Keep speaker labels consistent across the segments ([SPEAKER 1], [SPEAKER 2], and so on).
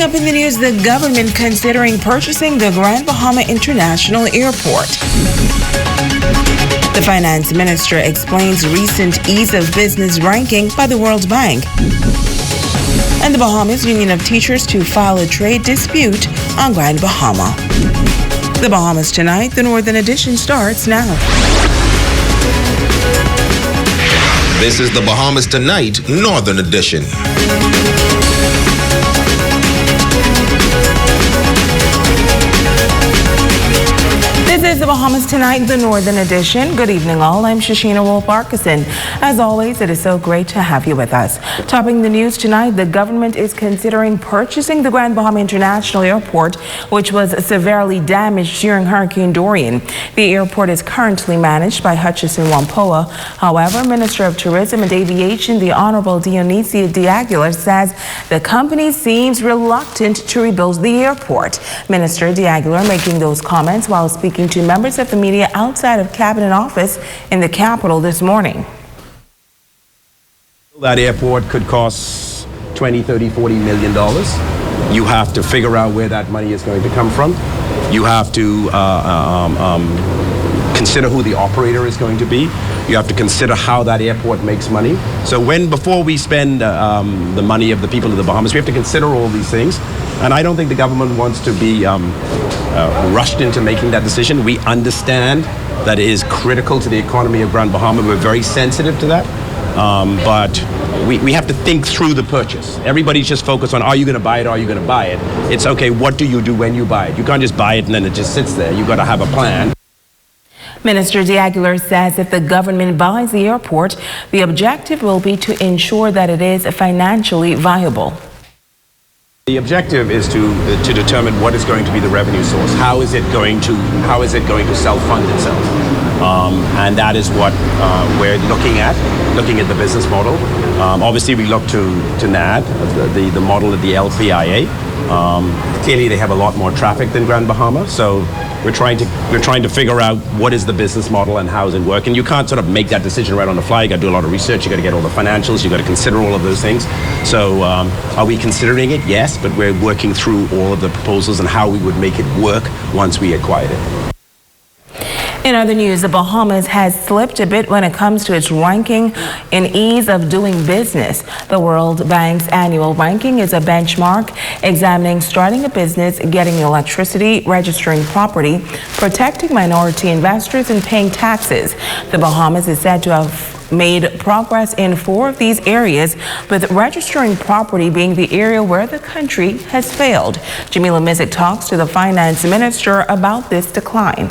[SPEAKER 1] Up in the news, the government considering purchasing the Grand Bahama International Airport. The finance minister explains recent ease of business ranking by the World Bank. And the Bahamas Union of Teachers to file a trade dispute on Grand Bahama. The Bahamas Tonight, the Northern Edition starts now.
[SPEAKER 2] This is the Bahamas Tonight, Northern Edition.
[SPEAKER 1] This is the Bahamas Tonight, the Northern Edition. Good evening, all. I'm Shashina Wolf-Arkeson. As always, it is so great to have you with us. Topping the news tonight, the government is considering purchasing the Grand Bahama International Airport, which was severely damaged during Hurricane Dorian. The airport is currently managed by HUGH in Whampoa. However, Minister of Tourism and Aviation, the Honorable Dionisia de Aguilar, says the company seems reluctant to rebuild the airport. Minister de Aguilar making those comments while speaking to members of the media outside of Cabinet Office in the capital this morning.
[SPEAKER 3] That airport could cost $20, $30, $40 million. You have to figure out where that money is going to come from. You have to consider who the operator is going to be. You have to consider how that airport makes money. So before we spend the money of the people of the Bahamas, we have to consider all these things. And I don't think the government wants to be rushed into making that decision. We understand that it is critical to the economy of Grand Bahama. We're very sensitive to that. But we have to think through the purchase. Everybody's just focused on, are you going to buy it, are you going to buy it? It's okay, what do you do when you buy it? You can't just buy it and then it just sits there. You've got to have a plan.
[SPEAKER 1] Minister de Aguilar says if the government buys the airport, the objective will be to ensure that it is financially viable.
[SPEAKER 3] The objective is to determine what is going to be the revenue source. How is it going to self-fund itself? And that is what we're looking at the business model. Obviously, we look to NAD, the model of the LPIA. Clearly, they have a lot more traffic than Grand Bahama, so we're trying to figure out what is the business model and how does it work. And you can't sort of make that decision right on the fly. You got to do a lot of research. You got to get all the financials. You got to consider all of those things. So, are we considering it? Yes, but we're working through all of the proposals and how we would make it work once we acquired it.
[SPEAKER 1] In other news, the Bahamas has slipped a bit when it comes to its ranking in ease of doing business. The World Bank's annual ranking is a benchmark examining starting a business, getting electricity, registering property, protecting minority investors, and paying taxes. The Bahamas is said to have made progress in 4 of these areas, with registering property being the area where the country has failed. Jamila Mizik talks to the finance minister about this decline.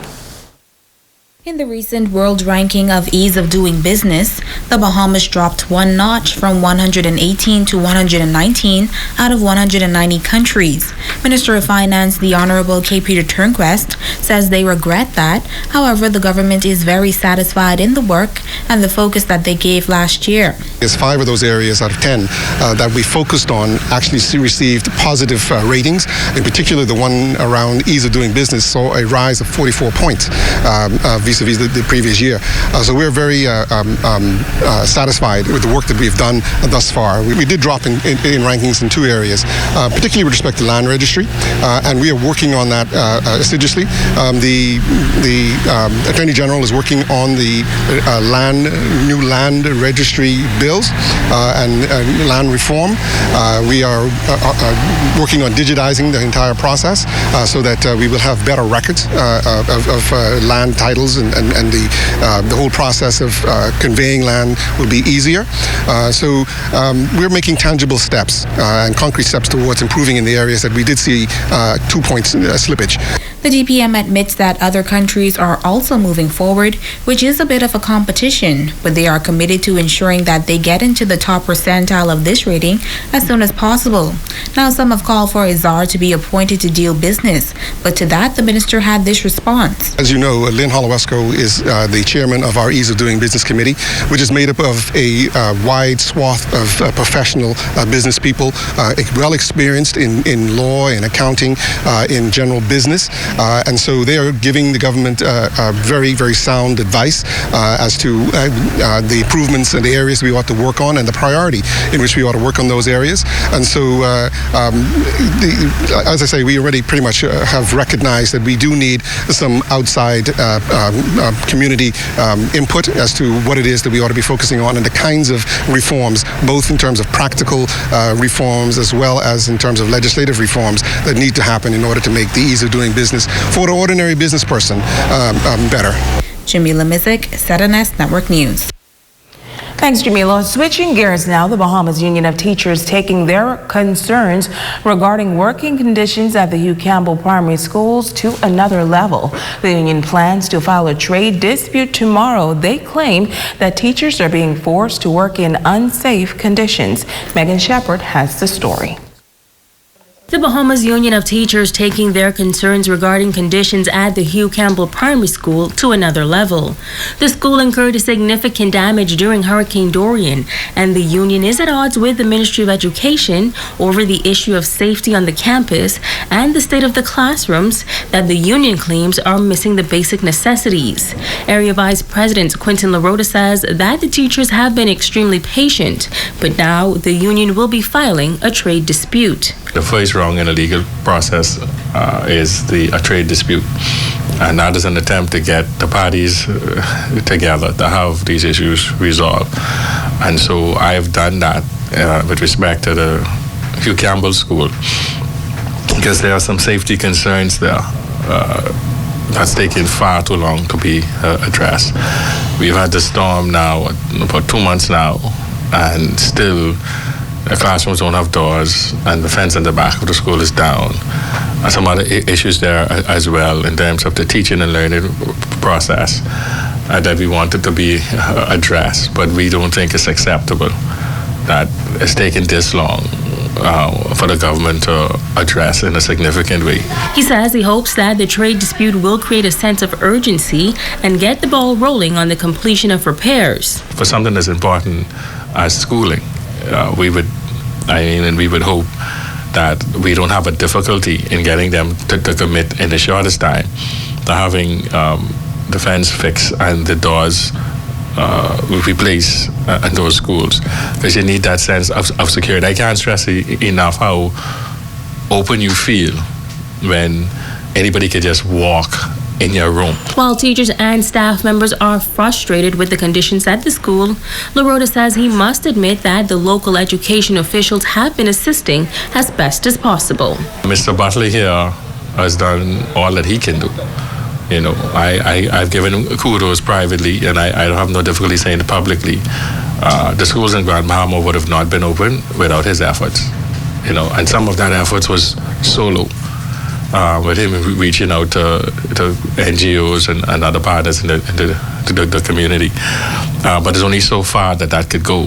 [SPEAKER 4] In the recent world ranking of ease of doing business, the Bahamas dropped 1 notch from 118 to 119 out of 190 countries. Minister of Finance, the Honorable K. Peter Turnquest, says they regret that. However, the government is very satisfied in the work and the focus that they gave last year.
[SPEAKER 5] There's 5 of those areas out of 10 that we focused on actually received positive ratings. In particular, the one around ease of doing business saw a rise of 44 points vis-a-vis the previous year. So we're very satisfied with the work that we've done thus far. We did drop in rankings in 2 areas, particularly with respect to land registry, and we are working on that assiduously. The Attorney General is working on the new land registry bills and land reform. We are working on digitizing the entire process so that we will have better records of land titles and the whole process of conveying land will be easier. So we're making tangible steps and concrete steps towards improving in the areas that we did see 2 points slippage.
[SPEAKER 4] The DPM admits that other countries are also moving forward, which is a bit of a competition, but they are committed to ensuring that they get into the top percentile of this rating as soon as possible. Now, some have called for a czar to be appointed to deal business, but to that, the minister had this response.
[SPEAKER 5] As you know, Lynn Holowesco is the chairman of our Ease of Doing Business Committee, which is made up of a wide swath of professional business people, well experienced in law, in accounting, in general business. And so they are giving the government very, very sound advice as to the improvements and the areas we ought to work on and the priority in which we ought to work on those areas. And so, as I say, we already pretty much have recognized that we do need some outside community input as to what it is that we ought to be focusing on and the kinds of reforms, both in terms of practical reforms as well as in terms of legislative reforms that need to happen in order to make the ease of doing business for the ordinary business person better.
[SPEAKER 4] Jamila Mizik, ZNS Network News.
[SPEAKER 1] Thanks, Jamila. Switching gears now, the Bahamas Union of Teachers taking their concerns regarding working conditions at the HUGH Campbell primary schools to another level. The union plans to file a trade dispute tomorrow. They claim that teachers are being forced to work in unsafe conditions. Megan Shepard has the story.
[SPEAKER 6] The Bahamas Union of Teachers taking their concerns regarding conditions at the HUGH Campbell Primary School to another level. The school incurred significant damage during Hurricane Dorian, and the union is at odds with the Ministry of Education over the issue of safety on the campus and the state of the classrooms that the union claims are missing the basic necessities. Area Vice President Quentin LaRota says that the teachers have been extremely patient, but now the union will be filing a trade dispute.
[SPEAKER 7] The first wrong in a legal process is a trade dispute, and that is an attempt to get the parties together to have these issues resolved. And so I have done that with respect to the HUGH Campbell School, because there are some safety concerns there that's taken far too long to be addressed. We've had the storm now for 2 months now, and still the classrooms don't have doors, and the fence in the back of the school is down. And some other issues there as well in terms of the teaching and learning process that we wanted to be addressed, but we don't think it's acceptable that it's taken this long for the government to address in a significant way.
[SPEAKER 6] He says he hopes that the trade dispute will create a sense of urgency and get the ball rolling on the completion of repairs.
[SPEAKER 7] For something as important as schooling, we would hope that we don't have a difficulty in getting them to commit in the shortest time to having the fence fixed and the doors replaced in those schools, because you need that sense of security. I can't stress enough how open you feel when anybody can just walk in your room.
[SPEAKER 6] While teachers and staff members are frustrated with the conditions at the school, LaRota says he must admit that the local education officials have been assisting as best as possible.
[SPEAKER 7] Mr. Butler here has done all that he can do. You know, I've given him kudos privately, and I don't have no difficulty saying it publicly. The schools in Grand Bahama would have not been open without his efforts. You know, and some of that efforts was solo. With him reaching out to NGOs and other partners in the community. But there's only so far that could go.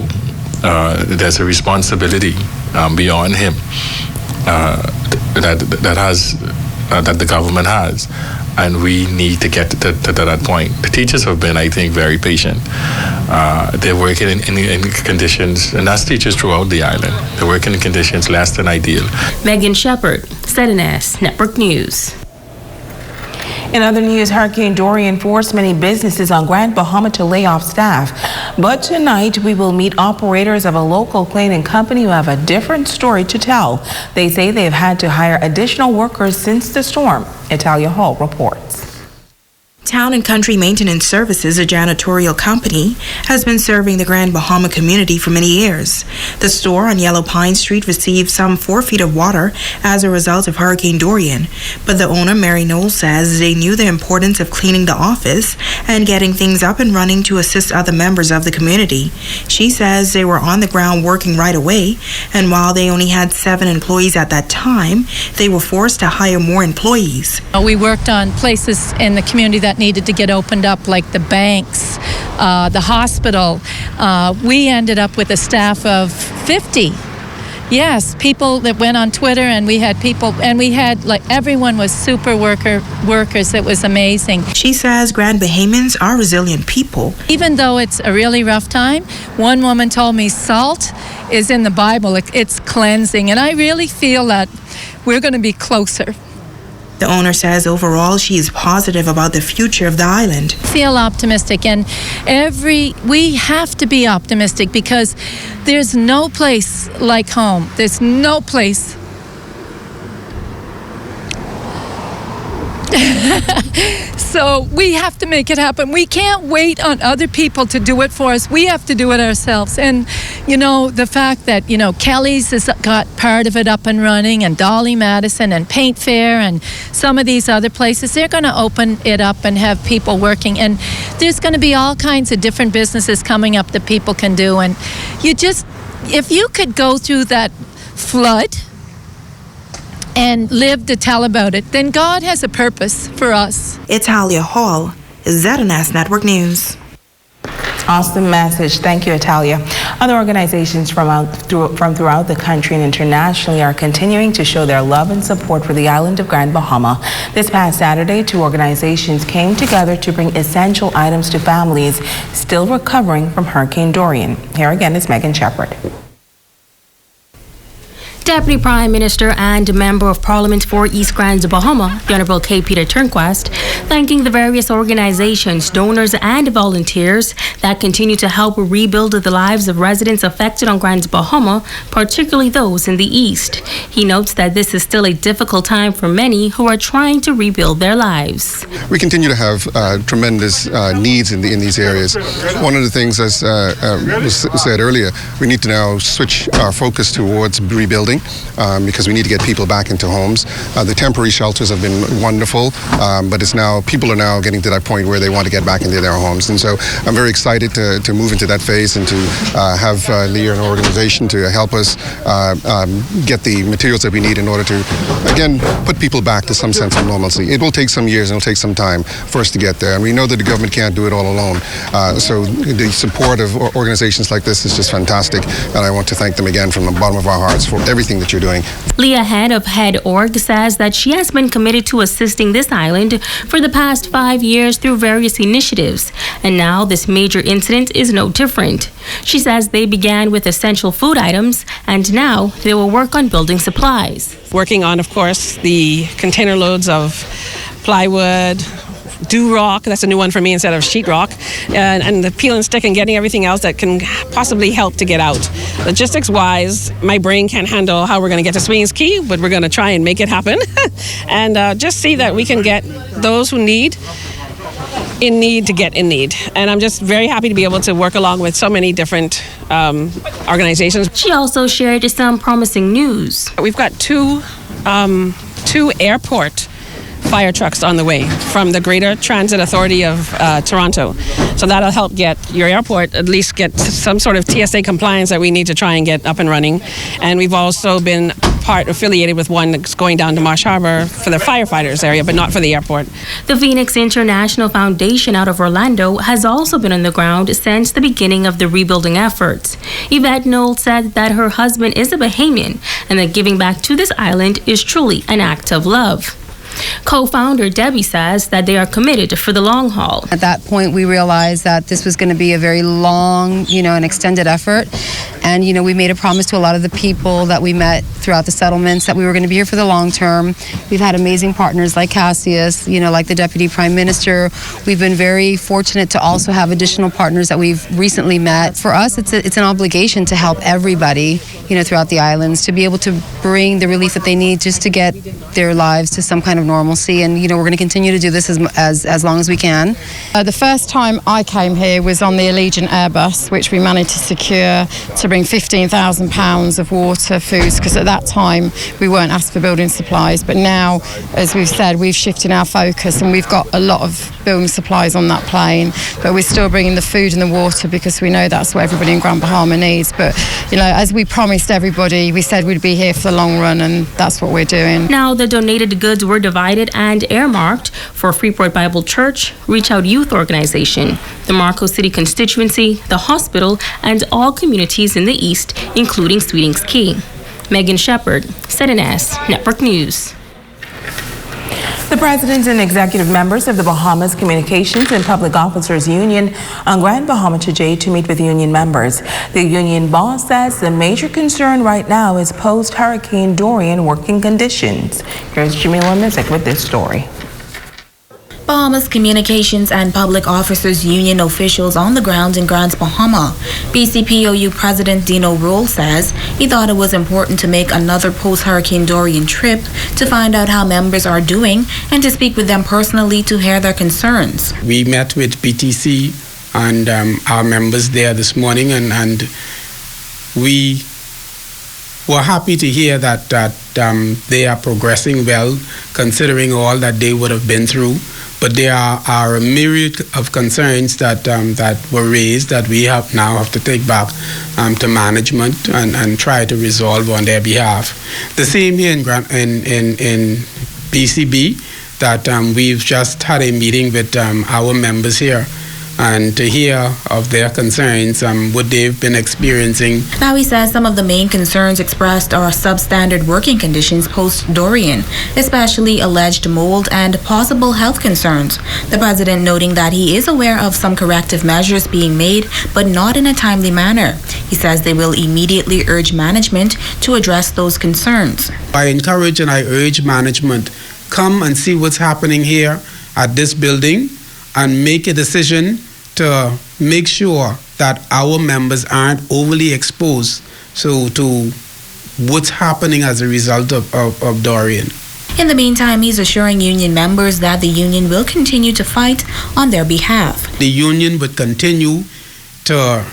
[SPEAKER 7] There's a responsibility beyond him that the government has. And we need to get to that point. The teachers have been, I think, very patient. They're working in conditions, and that's teachers throughout the island. They're working in conditions less than ideal.
[SPEAKER 6] Megan Shepard, ZNS Network News.
[SPEAKER 1] In other news, Hurricane Dorian forced many businesses on Grand Bahama to lay off staff. But tonight, we will meet operators of a local cleaning company who have a different story to tell. They say they've had to hire additional workers since the storm. Italia Hall reports.
[SPEAKER 8] Town and Country Maintenance Services, a janitorial company, has been serving the Grand Bahama community for many years. The store on Yellow Pine Street received some 4 feet of water as a result of Hurricane Dorian, but the owner, Mary Knoll, says they knew the importance of cleaning the office and getting things up and running to assist other members of the community. She says they were on the ground working right away, and while they only had 7 employees at that time, they were forced to hire more employees.
[SPEAKER 9] We worked on places in the community that needed to get opened up, like the banks, the hospital. We ended up with a staff of 50. Yes, people that went on Twitter, and we had people, and we had, like, everyone was super workers. It was amazing.
[SPEAKER 8] She says Grand Bahamans are resilient people.
[SPEAKER 9] Even though it's a really rough time, one woman told me salt is in the Bible. It's cleansing, and I really feel that we're going to be closer
[SPEAKER 8] The owner says overall she is positive about the future of the island.
[SPEAKER 9] Feel optimistic, and we have to be optimistic because there's no place like home. There's no place. So we have to make it happen. We can't wait on other people to do it for us. We have to do it ourselves. And, the fact that, Kelly's has got part of it up and running, and Dolly Madison and Paint Fair and some of these other places, they're going to open it up and have people working. And there's going to be all kinds of different businesses coming up that people can do. And if you could go through that flood and live to tell about it, then God has a purpose for us.
[SPEAKER 8] Italia Hall, ZNS Network News.
[SPEAKER 1] Awesome message. Thank you, Italia. Other organizations from throughout the country and internationally are continuing to show their love and support for the island of Grand Bahama. This past Saturday, 2 organizations came together to bring essential items to families still recovering from Hurricane Dorian. Here again is Megan Shepherd.
[SPEAKER 6] Deputy Prime Minister and Member of Parliament for East Grand Bahama, the Honourable K. Peter Turnquist, thanking the various organizations, donors and volunteers that continue to help rebuild the lives of residents affected on Grand Bahama, particularly those in the East. He notes that this is still a difficult time for many who are trying to rebuild their lives.
[SPEAKER 5] We continue to have tremendous needs in these areas. One of the things, as was said earlier, we need to now switch our focus towards rebuilding. Because we need to get people back into homes. The temporary shelters have been wonderful, but people are now getting to that point where they want to get back into their homes. And so I'm very excited to move into that phase and to have Leah and organization to help us get the materials that we need in order to, again, put people back to some sense of normalcy. It will take some years and it'll take some time for us to get there. And we know that the government can't do it all alone. So the support of organizations like this is just fantastic. And I want to thank them again from the bottom of our hearts for everything that you're doing.
[SPEAKER 6] Leah Head of Head Org says that she has been committed to assisting this island for the past 5 years through various initiatives, and now this major incident is no different. She says they began with essential food items, and now they will work on building supplies.
[SPEAKER 10] Working on, of course, the container loads of plywood, do-rock, that's a new one for me instead of sheetrock, and the peel and stick and getting everything else that can possibly help to get out. Logistics-wise, my brain can't handle how we're going to get to Swings Key, but we're going to try and make it happen and just see that we can get those who need in need to get in need. And I'm just very happy to be able to work along with so many different organizations.
[SPEAKER 6] She also shared some promising news.
[SPEAKER 10] We've got two airport fire trucks on the way from the Greater Transit Authority of Toronto. So that'll help get your airport at least get some sort of TSA compliance that we need to try and get up and running. And we've also been affiliated with one that's going down to Marsh Harbor for the firefighters area, but not for the airport.
[SPEAKER 6] The Phoenix International Foundation out of Orlando has also been on the ground since the beginning of the rebuilding efforts. Yvette Knoll said that her husband is a Bahamian and that giving back to this island is truly an act of love. Co-founder Debbie says that they are committed for the long haul.
[SPEAKER 11] At that point, we realized that this was going to be a very long, an extended effort. And, we made a promise to a lot of the people that we met throughout the settlements that we were going to be here for the long term. We've had amazing partners like Cassius, like the Deputy Prime Minister. We've been very fortunate to also have additional partners that we've recently met. For us, it's an obligation to help everybody, throughout the islands, to be able to bring the relief that they need just to get their lives to some kind of normalcy. And, we're going to continue to do this as long as we can.
[SPEAKER 12] The first time I came here was on the Allegiant Airbus, which we managed to secure to bring £15,000 of water, foods, because at that time we weren't asked for building supplies. But now, as we've said, we've shifted our focus and we've got a lot of building supplies on that plane. But we're still bringing the food and the water because we know that's what everybody in Grand Bahama needs. But, as we promised everybody, we said we'd be here for the long run, and that's what we're doing.
[SPEAKER 6] Now the donated goods were divided and earmarked for Freeport Bible Church, Reach Out Youth Organization, the Marco City constituency, the hospital, and all communities in the East, including Sweetings Key. Megan Shepherd, ZNS Network News.
[SPEAKER 1] The President and executive members of the Bahamas Communications and Public Officers Union on Grand Bahama today to meet with union members. The union boss says the major concern right now is post-Hurricane Dorian working conditions. Here's Jamila Mizik with this story.
[SPEAKER 4] Bahamas Communications and Public Officers Union officials on the ground in Grand Bahama. BCPOU President Dino Roll says he thought it was important to make another post-Hurricane Dorian trip to find out how members are doing and to speak with them personally to hear their concerns.
[SPEAKER 13] We met with BTC and our members there this morning, and we were happy to hear that they are progressing well, considering all that they would have been through. But there are a myriad of concerns that were raised that we now have to take back to management and try to resolve on their behalf. The same here in BCB, that we've just had a meeting with our members here and to hear of their concerns, what they've been experiencing.
[SPEAKER 4] Now he says some of the main concerns expressed are substandard working conditions post-Dorian, especially alleged mold and possible health concerns. The president noting that he is aware of some corrective measures being made, but not in a timely manner. He says they will immediately urge management to address those concerns.
[SPEAKER 13] I encourage and I urge management, come and see what's happening here at this building and make a decision to make sure that our members aren't overly exposed to what's happening as a result of Dorian.
[SPEAKER 4] In the meantime, he's assuring union members that the union will continue to fight on their behalf.
[SPEAKER 13] The union would continue to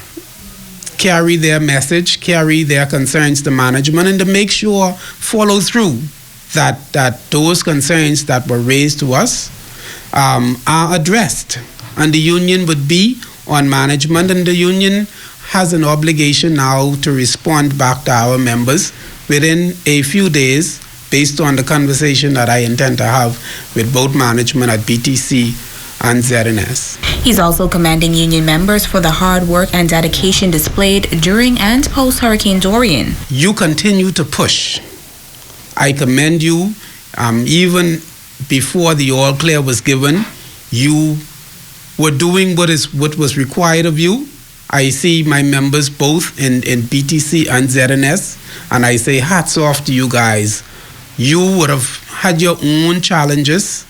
[SPEAKER 13] carry their message, carry their concerns to management, and to make sure follow through that those concerns that were raised to us are addressed. And the union would be on management, and the union has an obligation now to respond back to our members within a few days based on the conversation that I intend to have with both management at BTC and ZNS.
[SPEAKER 4] He's also commending union members for the hard work and dedication displayed during and post-Hurricane Dorian.
[SPEAKER 13] You continue to push. I commend you. Even before the all clear was given, you were doing what was required of you. I see my members both in BTC and ZNS, and I say hats off to you guys. You would have had your own challenges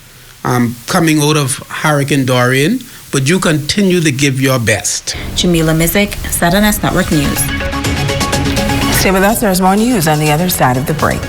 [SPEAKER 13] coming out of Hurricane Dorian, but you continue to give your best.
[SPEAKER 4] Jamila Mizik, ZNS Network News.
[SPEAKER 1] Stay with us, there's more news on the other side of the break.